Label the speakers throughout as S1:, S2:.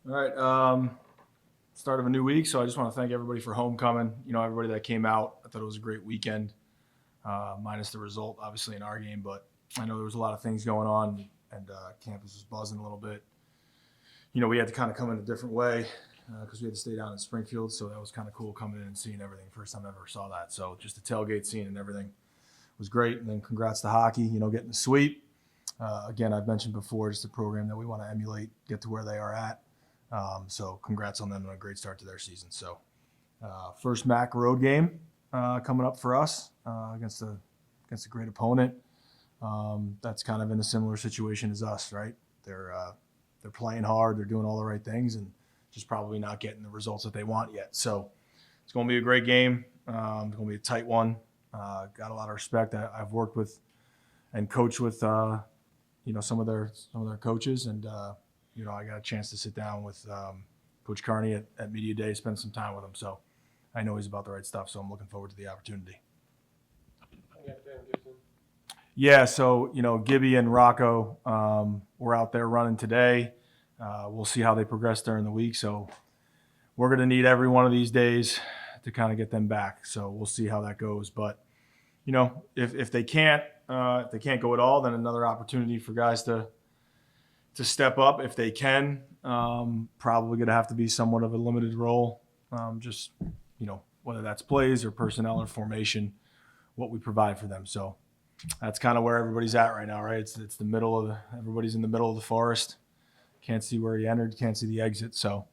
S1: All right. Start of a new week, so I just want to thank everybody for homecoming. Everybody that came out. I thought it was a great weekend, minus the result, obviously, in our game. But I know there was a lot of things going on, and campus was buzzing a little bit. We had to kind of come in a different way because we had to stay down in Springfield, so that was kind of cool coming in and seeing everything. First time I ever saw that. So just the tailgate scene and everything was great. And then congrats to hockey, getting the sweep. Again, I've mentioned before, just a program that we want to emulate, get to where they are at. So congrats on them on a great start to their season. So first MAC road game coming up for us against a great opponent. That's kind of in a similar situation as us, right? They're playing hard, they're doing all the right things, and just probably not getting the results that they want yet. So it's going to be a great game. It's going to be a tight one. Got a lot of respect. I've worked with and coached with some of their coaches, and I got a chance to sit down with Coach Carney at Media Day, spend some time with him. So I know he's about the right stuff, so I'm looking forward to the opportunity. Yeah, so, Gibby and Rocco were out there running today. We'll see how they progress during the week. So we're going to need every one of these days to kind of get them back. So we'll see how that goes. But, if they can't go at all, then another opportunity for guys to step up if they can. Probably going to have to be somewhat of a limited role, whether that's plays or personnel or formation, what we provide for them. So that's kind of where everybody's at right now, right? It's the middle of everybody's in the middle of the forest. Can't see where he entered, can't see the exit. So,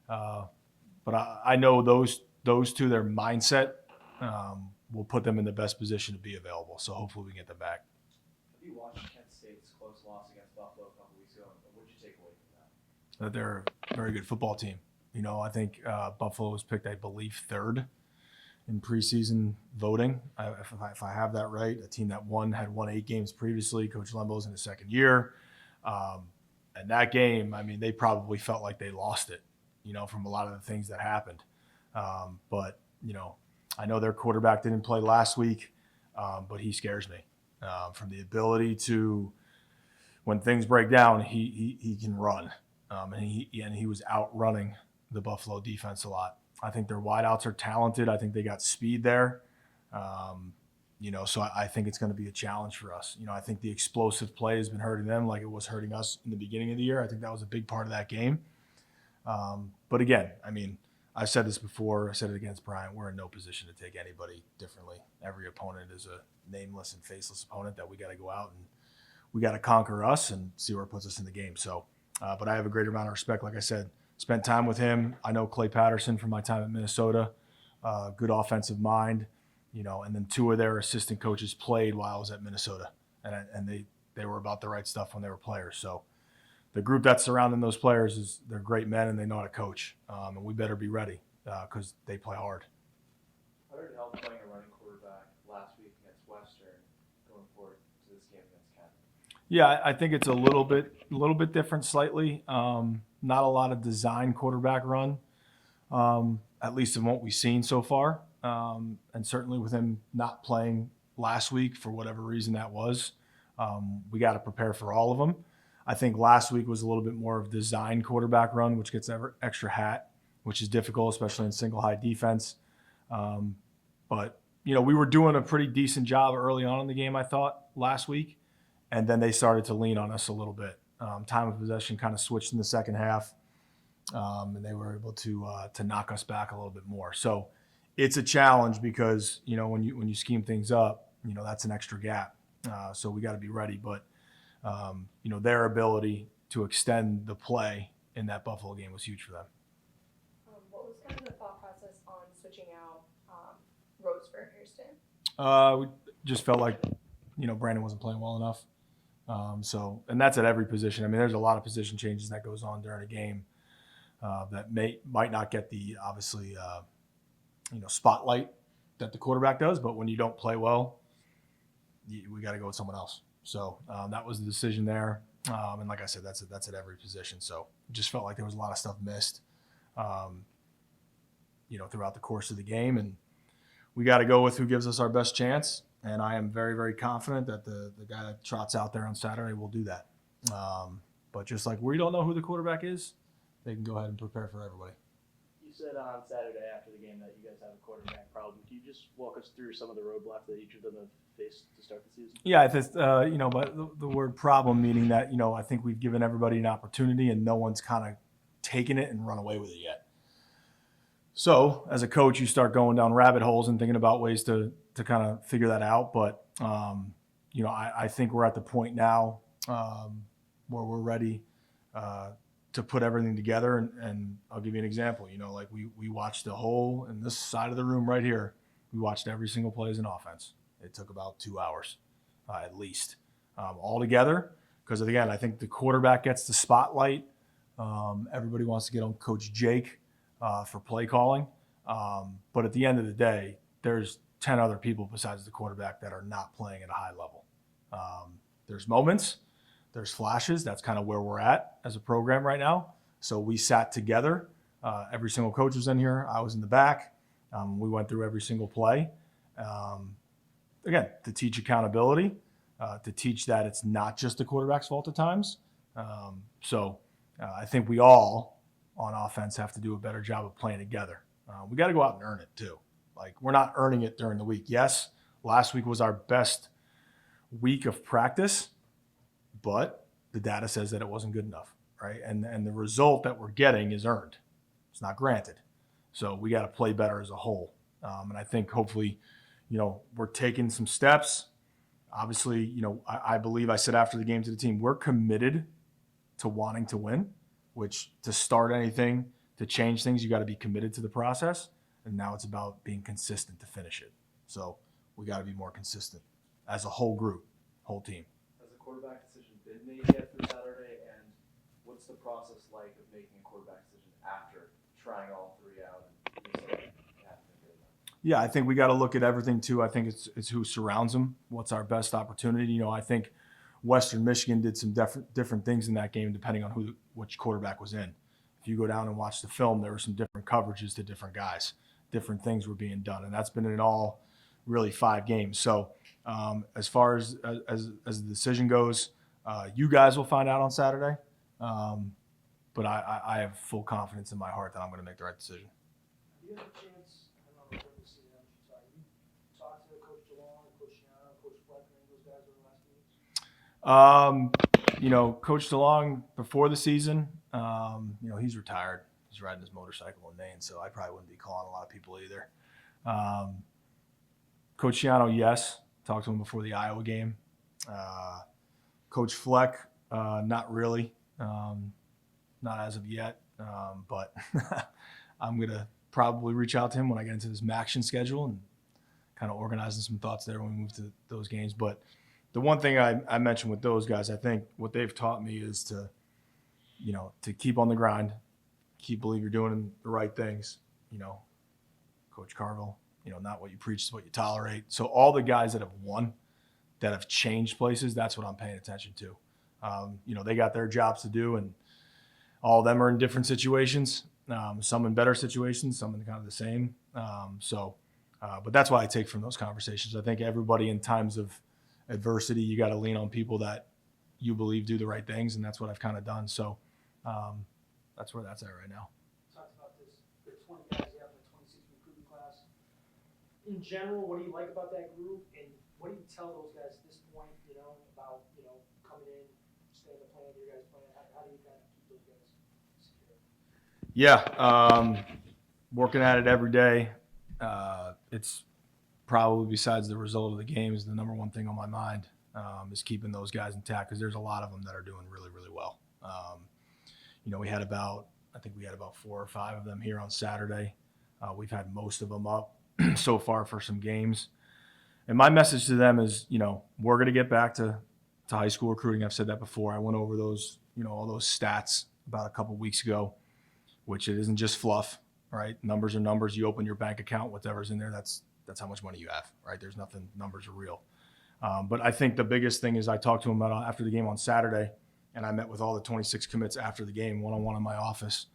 S1: but I know those two, their mindset will put them in the best position to be available. So hopefully we can get them back.
S2: Have you watched Kent State's close loss against Buffalo a couple weeks ago? What did you take away from that?
S1: That they're a very good football team. I think Buffalo was picked, I believe, third in preseason voting. If I have that right, a team that had won 8 games previously. Coach Lembo's in his second year. And that game, they probably felt like they lost it, from a lot of the things that happened. But I know their quarterback didn't play last week, but he scares me from the ability to, when things break down, he can run. And he was outrunning the Buffalo defense a lot. I think their wideouts are talented. I think they got speed there. So I think it's going to be a challenge for us. I think the explosive play has been hurting them like it was hurting us in the beginning of the year. I think that was a big part of that game. But again, I've said this before. I said it against Bryant. We're in no position to take anybody differently. Every opponent is a nameless and faceless opponent that we got to go out and we got to conquer us and see where it puts us in the game. So, but I have a greater amount of respect. Like I said, spent time with him. I know Clay Patterson from my time at Minnesota. Good offensive mind. And then 2 of their assistant coaches played while I was at Minnesota, and they were about the right stuff when they were players. So the group that's surrounding those players they're great men and they know how to coach, and we better be ready because they play hard.
S2: How did it help playing a running quarterback last week against Western going forward to this game against Kent?
S1: Yeah, I think it's a little bit different slightly. Not a lot of design quarterback run, at least in what we've seen so far. And certainly with him not playing last week for whatever reason that was, we got to prepare for all of them. I think last week was a little bit more of design quarterback run, which gets extra hat, which is difficult, especially in single high defense. But we were doing a pretty decent job early on in the game, I thought, last week. And then they started to lean on us a little bit. Time of possession kind of switched in the second half, and they were able to knock us back a little bit more. So it's a challenge because when you scheme things up, that's an extra gap. So we got to be ready. But their ability to extend the play in that Buffalo game was huge for them.
S3: What was kind of the thought process on switching out Rose for Hairston?
S1: We just felt like Brandon wasn't playing well enough. And that's at every position. There's a lot of position changes that goes on during a game that might not get the obviously spotlight that the quarterback does, but when you don't play well, we got to go with someone else. So that was the decision there. And like I said, that's at every position. So it just felt like there was a lot of stuff missed, throughout the course of the game, and we got to go with who gives us our best chance. And I am very, very confident that the guy that trots out there on Saturday will do that. But just like we don't know who the quarterback is, they can go ahead and prepare for everybody.
S4: You said on Saturday after the game that you guys have a quarterback problem. Can you just walk us through some of the roadblocks that each of them have faced to start the season?
S1: Yeah, but the word problem meaning that, I think we've given everybody an opportunity and no one's kind of taken it and run away with it yet. So as a coach, you start going down rabbit holes and thinking about ways to kind of figure that out. But, I think we're at the point now where we're ready to put everything together. And I'll give you an example. Like we watched the whole, in this side of the room right here, we watched every single play as an offense. It took about 2 hours at least all together. Because, again, I think the quarterback gets the spotlight. Everybody wants to get on Coach Jake for play calling. But at the end of the day, there's 10 other people besides the quarterback that are not playing at a high level. There's moments, there's flashes. That's kind of where we're at as a program right now. So we sat together. Every single coach was in here. I was in the back. We went through every single play. Again, to teach accountability, to teach that it's not just the quarterback's fault at times. I think we all on offense have to do a better job of playing together. We got to go out and earn it too. Like, we're not earning it during the week. Yes, last week was our best week of practice, but the data says that it wasn't good enough, right? And the result that we're getting is earned. It's not granted. So we got to play better as a whole. And I think hopefully, we're taking some steps. Obviously, I believe I said after the game to the team, we're committed to wanting to win, which to start anything, to change things, you got to be committed to the process. And now it's about being consistent to finish it. So we got to be more consistent as a whole group, whole team.
S2: Has a quarterback decision been made yet for Saturday? And what's the process like of making a quarterback decision after trying all three out?
S1: Yeah, I think we got to look at everything too. I think it's who surrounds them. What's our best opportunity? I think Western Michigan did some different things in that game depending on which quarterback was in. If you go down and watch the film, there were some different coverages to different guys. Different things were being done, and that's been in all really 5 games. So as far as the decision goes, you guys will find out on Saturday. But I have full confidence in my heart that I'm going to make the right decision.
S5: Do you have a chance? I don't know if you see them. You talked to Coach DeLong, Coach Shiano, Coach Fleck, and those guys over the last few weeks?
S1: Coach DeLong before the season, he's retired. He's riding his motorcycle in Maine, so I probably wouldn't be calling a lot of people either. Coach Shiano, yes. Talked to him before the Iowa game. Coach Fleck, not really. Not as of yet. But I'm going to probably reach out to him when I get into this action schedule and kind of organizing some thoughts there when we move to those games. But the one thing I mentioned with those guys, I think what they've taught me is to keep on the grind, believe you're doing the right things. Coach Carville, not what you preach is what you tolerate. So all the guys that have won, that have changed places, that's what I'm paying attention to. They got their jobs to do, and all of them are in different situations. Some in better situations, some in kind of the same. But that's what I take from those conversations. I think everybody in times of adversity, you got to lean on people that you believe do the right things, and that's what I've kind of done. So that's where that's at right now.
S5: Talked about this. The 20 guys you have in the 26 recruiting class. In general, what do you like about that group, and what do you tell those guys at this point? About coming in, staying the plan, your guys' plan. How do you kind of keep those guys secure?
S1: Yeah, working at it every day. It's probably, besides the result of the game, is the number one thing on my mind, is keeping those guys intact, because there's a lot of them that are doing really, really well. We had about 4 or 5 of them here on Saturday. We've had most of them up so far for some games. And my message to them is, we're going to get back to high school recruiting. I've said that before. I went over those, all those stats about a couple weeks ago, which it isn't just fluff, right? Numbers are numbers. You open your bank account, whatever's in there, that's how much money you have, right? There's nothing, numbers are real. But I think the biggest thing is I talked to them about after the game on Saturday, and I met with all the 26 commits after the game, one-on-one in my office.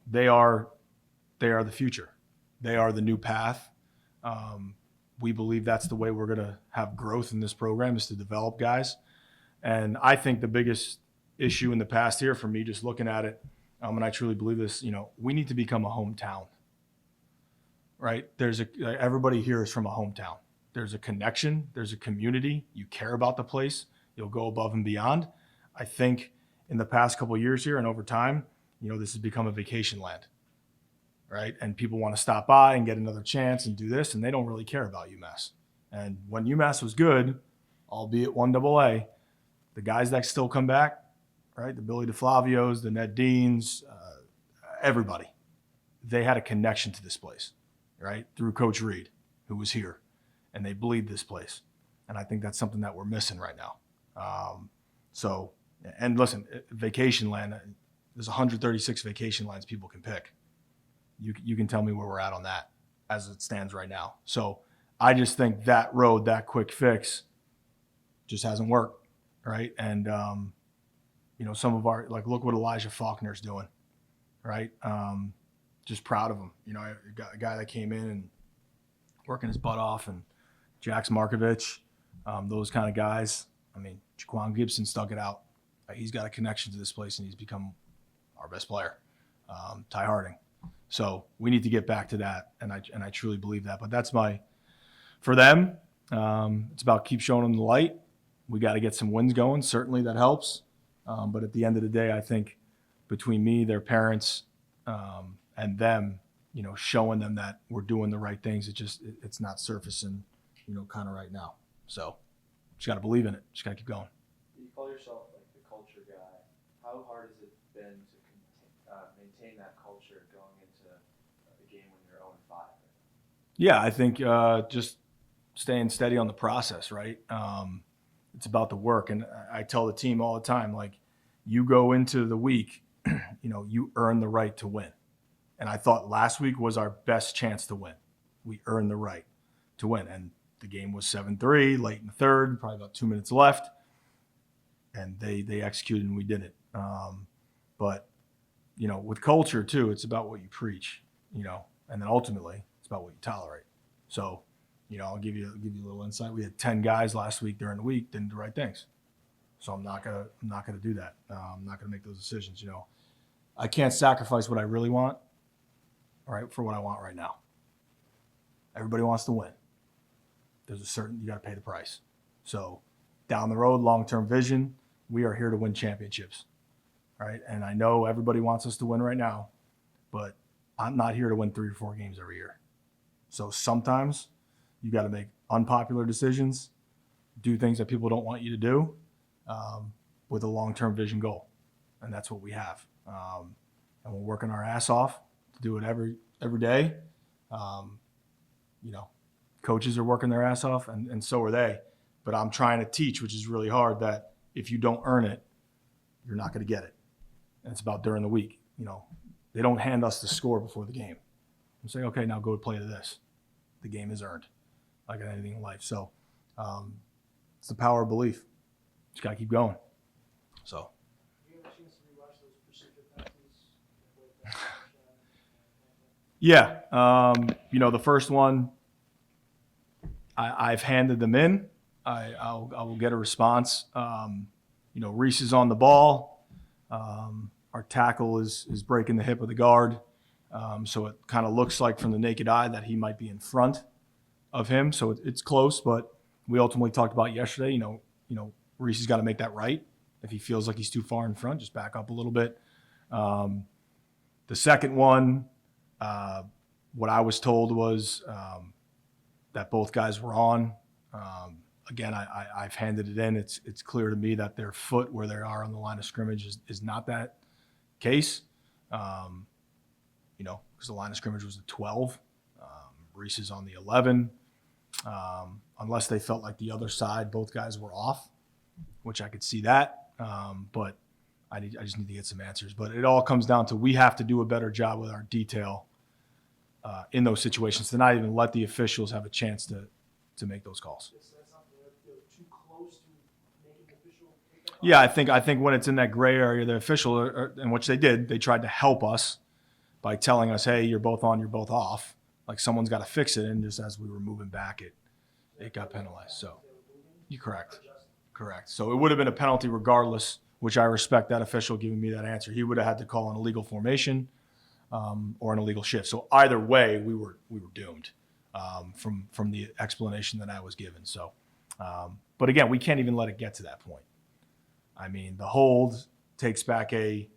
S1: They are the future. They are the new path. We believe that's the way we're going to have growth in this program, is to develop guys. And I think the biggest issue in the past here for me, just looking at it, and I truly believe this, we need to become a hometown, right? Everybody here is from a hometown. There's a connection. There's a community. You care about the place. You'll go above and beyond. I think in the past couple of years here and over time, this has become a vacation land, right? And people want to stop by and get another chance and do this, and they don't really care about UMass. And when UMass was good, albeit 1AA, the guys that still come back, right? The Billy DeFlavios, the Ned Deans, everybody, they had a connection to this place, right? Through Coach Reed, who was here, and they bleed this place. And I think that's something that we're missing right now. And listen, vacation land, there's 136 vacation lands people can pick. You can tell me where we're at on that as it stands right now. So I just think that road, that quick fix just hasn't worked, right? And, some of our, look what Elijah Faulkner's doing, right? Just proud of him. I got a guy that came in and working his butt off, and Jax Markovich, those kind of guys. Jaquan Gibson stuck it out. He's got a connection to this place, and he's become our best player. Ty Harding. So we need to get back to that, and I truly believe that. But that's for them, it's about keep showing them the light. We got to get some wins going. Certainly that helps. But at the end of the day, I think between me, their parents, and them, showing them that we're doing the right things, it's not surfacing, kind of right now. So just got to believe in it. Just got to keep going.
S2: You call yourself the culture guy. How hard has it been to maintain that culture going into the game when you're 0-5?
S1: Yeah, I think just staying steady on the process, right? It's about the work. And I tell the team all the time, you go into the week, you earn the right to win. And I thought last week was our best chance to win. We earned the right to win. And the game was 7-3, late in the third, probably about 2 minutes left. And they executed and we did it. But, with culture too, it's about what you preach, and then ultimately it's about what you tolerate. So, I'll give you a little insight. We had 10 guys last week during the week didn't do the right things. So I'm not gonna do that. I'm not gonna make those decisions. I can't sacrifice what I really want, all right, for what I want right now. Everybody wants to win. There's you got to pay the price. So down the road, long-term vision, we are here to win championships, right? And I know everybody wants us to win right now, but I'm not here to win 3 or 4 games every year. So sometimes you got to make unpopular decisions, do things that people don't want you to do, with a long-term vision goal. And that's what we have. And we're working our ass off to do it every day. Coaches are working their ass off, and so are they. But I'm trying to teach, which is really hard, that if you don't earn it, you're not going to get it. And it's about during the week. They don't hand us the score before the game. I'm saying, okay, now go play to this. The game is earned, like anything in life. So it's the power of belief. Just got to keep going. So.
S5: Do you have a chance to rewatch those procedure penalties?
S1: Yeah. The first one, I've handed them in. I will get a response. Reese is on the ball. Our tackle is breaking the hip of the guard. So it kind of looks like from the naked eye that he might be in front of him. So it's close, but we ultimately talked about yesterday, Reese has got to make that right. If he feels like he's too far in front, just back up a little bit. The second one, what I was told was that both guys were on. Again, I've handed it in. It's clear to me that their foot where they are on the line of scrimmage is not that case. Because the line of scrimmage was the 12. Reese is on the 11. Unless they felt like the other side, both guys were off, which I could see that. But I just need to get some answers. But it all comes down to we have to do a better job with our detail in those situations to not even let the officials have a chance to make those calls.
S5: Is that something that they're too close to making the official take that?
S1: Yeah, I think when it's in that gray area, the official, and which they did, they tried to help us by telling us, hey, you're both on, you're both off. Like someone's got to fix it. And just as we were moving back, it got penalized. So you're correct. So it would have been a penalty regardless which I respect that official giving me that answer. He would have had to call an illegal formation or an illegal shift. So either way, we were doomed from the explanation that I was given. So, but again, we can't even let it get to that point. I mean, the hold takes back a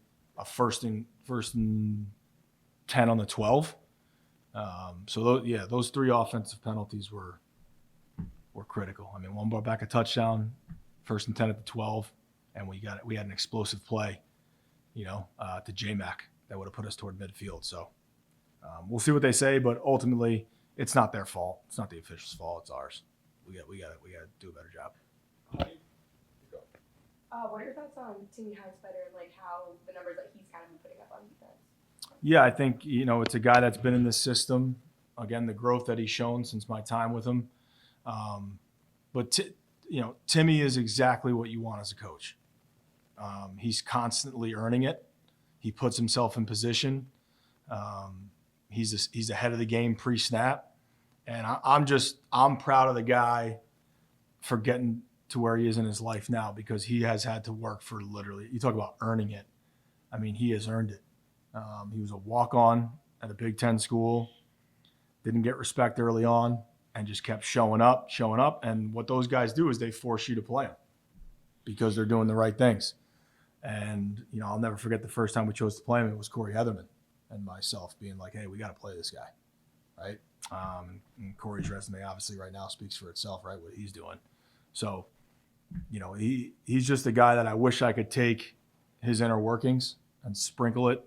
S1: first and 10 on the 12. So those 3 offensive penalties were critical. I mean, one brought back a touchdown, first and 10 at the 12, and we had an explosive play, to J-Mac that would have put us toward midfield. So we'll see what they say, but ultimately it's not their fault. It's not the officials' fault. It's ours. We got to do a better job.
S3: What are your thoughts on Timmy Highspider and like how the numbers that he's kind of been putting up on defense?
S1: Yeah, I think, it's a guy that's been in this system. Again, the growth that he's shown since my time with him. But Timmy is exactly what you want as a coach. He's constantly earning it. He puts himself in position. He's ahead of the game pre-snap. And I'm proud of the guy for getting to where he is in his life now, because he has had to work for literally, you talk about earning it. I mean, he has earned it. He was a walk-on at a Big Ten school, didn't get respect early on, and just kept showing up. And what those guys do is they force you to play them because they're doing the right things. And, I'll never forget the first time we chose to play him. It was Corey Heatherman and myself being like, hey, we got to play this guy, right? And Corey's resume obviously right now speaks for itself, right, what he's doing. So, he's just a guy that I wish I could take his inner workings and sprinkle it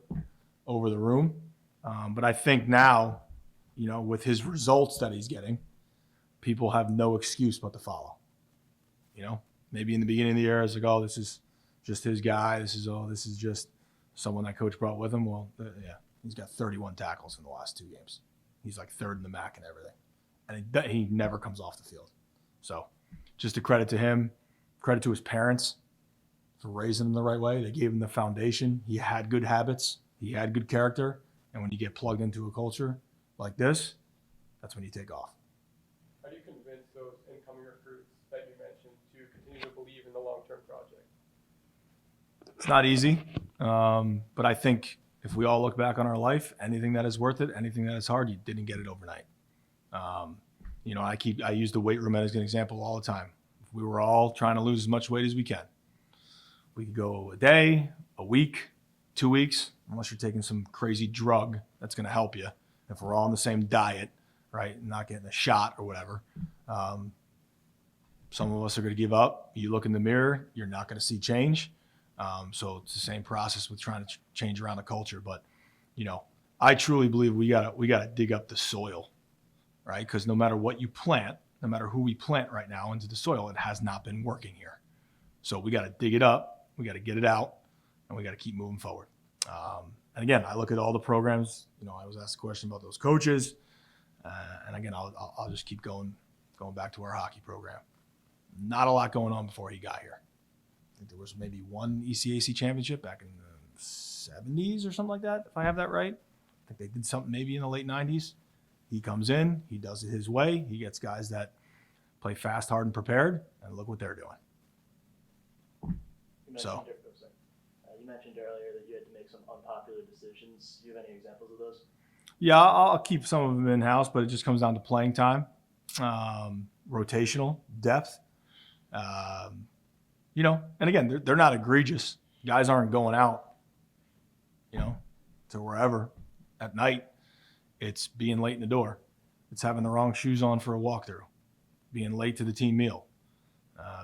S1: over the room. But I think now, with his results that he's getting, people have no excuse but to follow. Maybe in the beginning of the year, it's like, oh, this is just his guy. This is just someone that coach brought with him. Well, yeah, he's got 31 tackles in the last 2 games. He's like third in the MAC and everything. And he never comes off the field. So just a credit to him, credit to his parents for raising him the right way. They gave him the foundation. He had good habits. He had good character. And when you get plugged into a culture like this, that's when you take off.
S6: How do you convince those incoming recruits that you mentioned to continue to believe in the long-term project?
S1: It's not easy, but I think if we all look back on our life, anything that is worth it, anything that is hard, you didn't get it overnight. I use the weight room as an example all the time. If we were all trying to lose as much weight as we can, we could go a day, a week, 2 weeks, unless you're taking some crazy drug that's going to help you. If we're all on the same diet, right, and not getting a shot or whatever, some of us are going to give up. You look in the mirror, you're not going to see change. So it's the same process with trying to change around the culture. But, I truly believe we gotta dig up the soil, right? Because no matter what you plant, no matter who we plant right now into the soil, it has not been working here. So we got to dig it up, we got to get it out, and we got to keep moving forward. And again, I look at all the programs. I was asked a question about those coaches, and again, I'll just keep going back to our hockey program. Not a lot going on before he got here. I think there was maybe one ECAC championship back in the 70s or something like that, if I have that right. I think they did something maybe in the late 90s. He comes in, he does it his way. He gets guys that play fast, hard, and prepared, and look what they're doing.
S4: You mentioned earlier that you had to make some unpopular decisions. Do you have any examples of those?
S1: Yeah, I'll keep some of them in-house, but it just comes down to playing time, rotational depth. And again, they're not egregious. Guys aren't going out, to wherever at night. It's being late in the door. It's having the wrong shoes on for a walkthrough, being late to the team meal,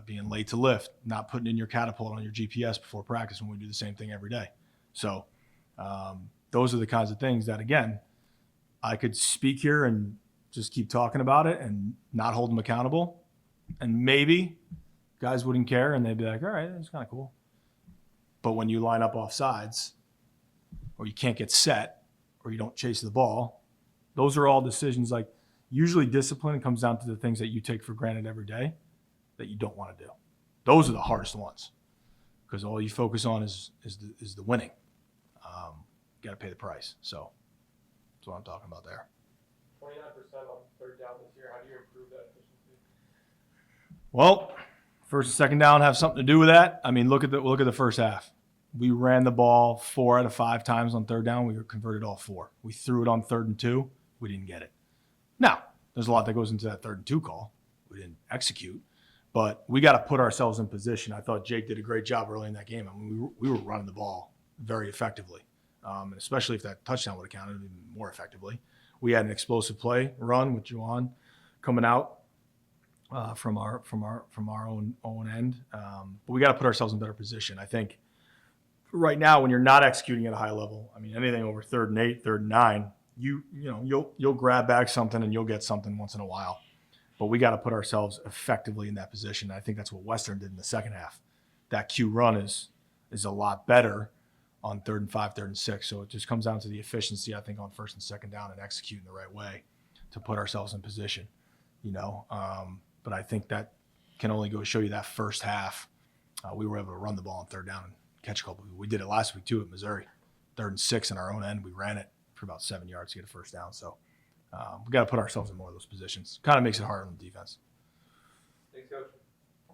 S1: being late to lift, not putting in your catapult on your GPS before practice when we do the same thing every day. So those are the kinds of things that, again, I could speak here and just keep talking about it and not hold them accountable. And maybe guys wouldn't care and they'd be like, all right, that's kind of cool. But when you line up off sides or you can't get set or you don't chase the ball, those are all decisions. Like, usually discipline comes down to the things that you take for granted every day that you don't want to do. Those are the hardest ones because all you focus on is the winning. You got to pay the price. So that's what I'm talking about there.
S6: 29% on third down this year. How do you improve that efficiency?
S1: Well, First and second down have something to do with that. I mean, look at the first half. We ran the ball 4 out of 5 times on third down. We were converted all 4. We threw it on 3rd and 2. We didn't get it. Now, there's a lot that goes into that 3rd and 2 call. We didn't execute, but we got to put ourselves in position. I thought Jake did a great job early in that game. I mean, we were running the ball very effectively, and especially if that touchdown would have counted even more effectively. We had an explosive play run with Juwan coming out from our own end, but we got to put ourselves in better position. I think right now, when you're not executing at a high level, I mean, anything over 3rd and 8, 3rd and 9, you'll grab back something and you'll get something once in a while. But we got to put ourselves effectively in that position. I think that's what Western did in the second half. That Q run is a lot better on 3rd and 5, 3rd and 6. So it just comes down to the efficiency, I think, on 1st and 2nd down and executing the right way to put ourselves in position. But I think that can only go show you that first half. We were able to run the ball on 3rd down and catch a couple. We did it last week too at Missouri. 3rd and 6 in our own end. We ran it for about 7 yards to get a first down. So we got to put ourselves in more of those positions. Kind of makes it hard on the defense.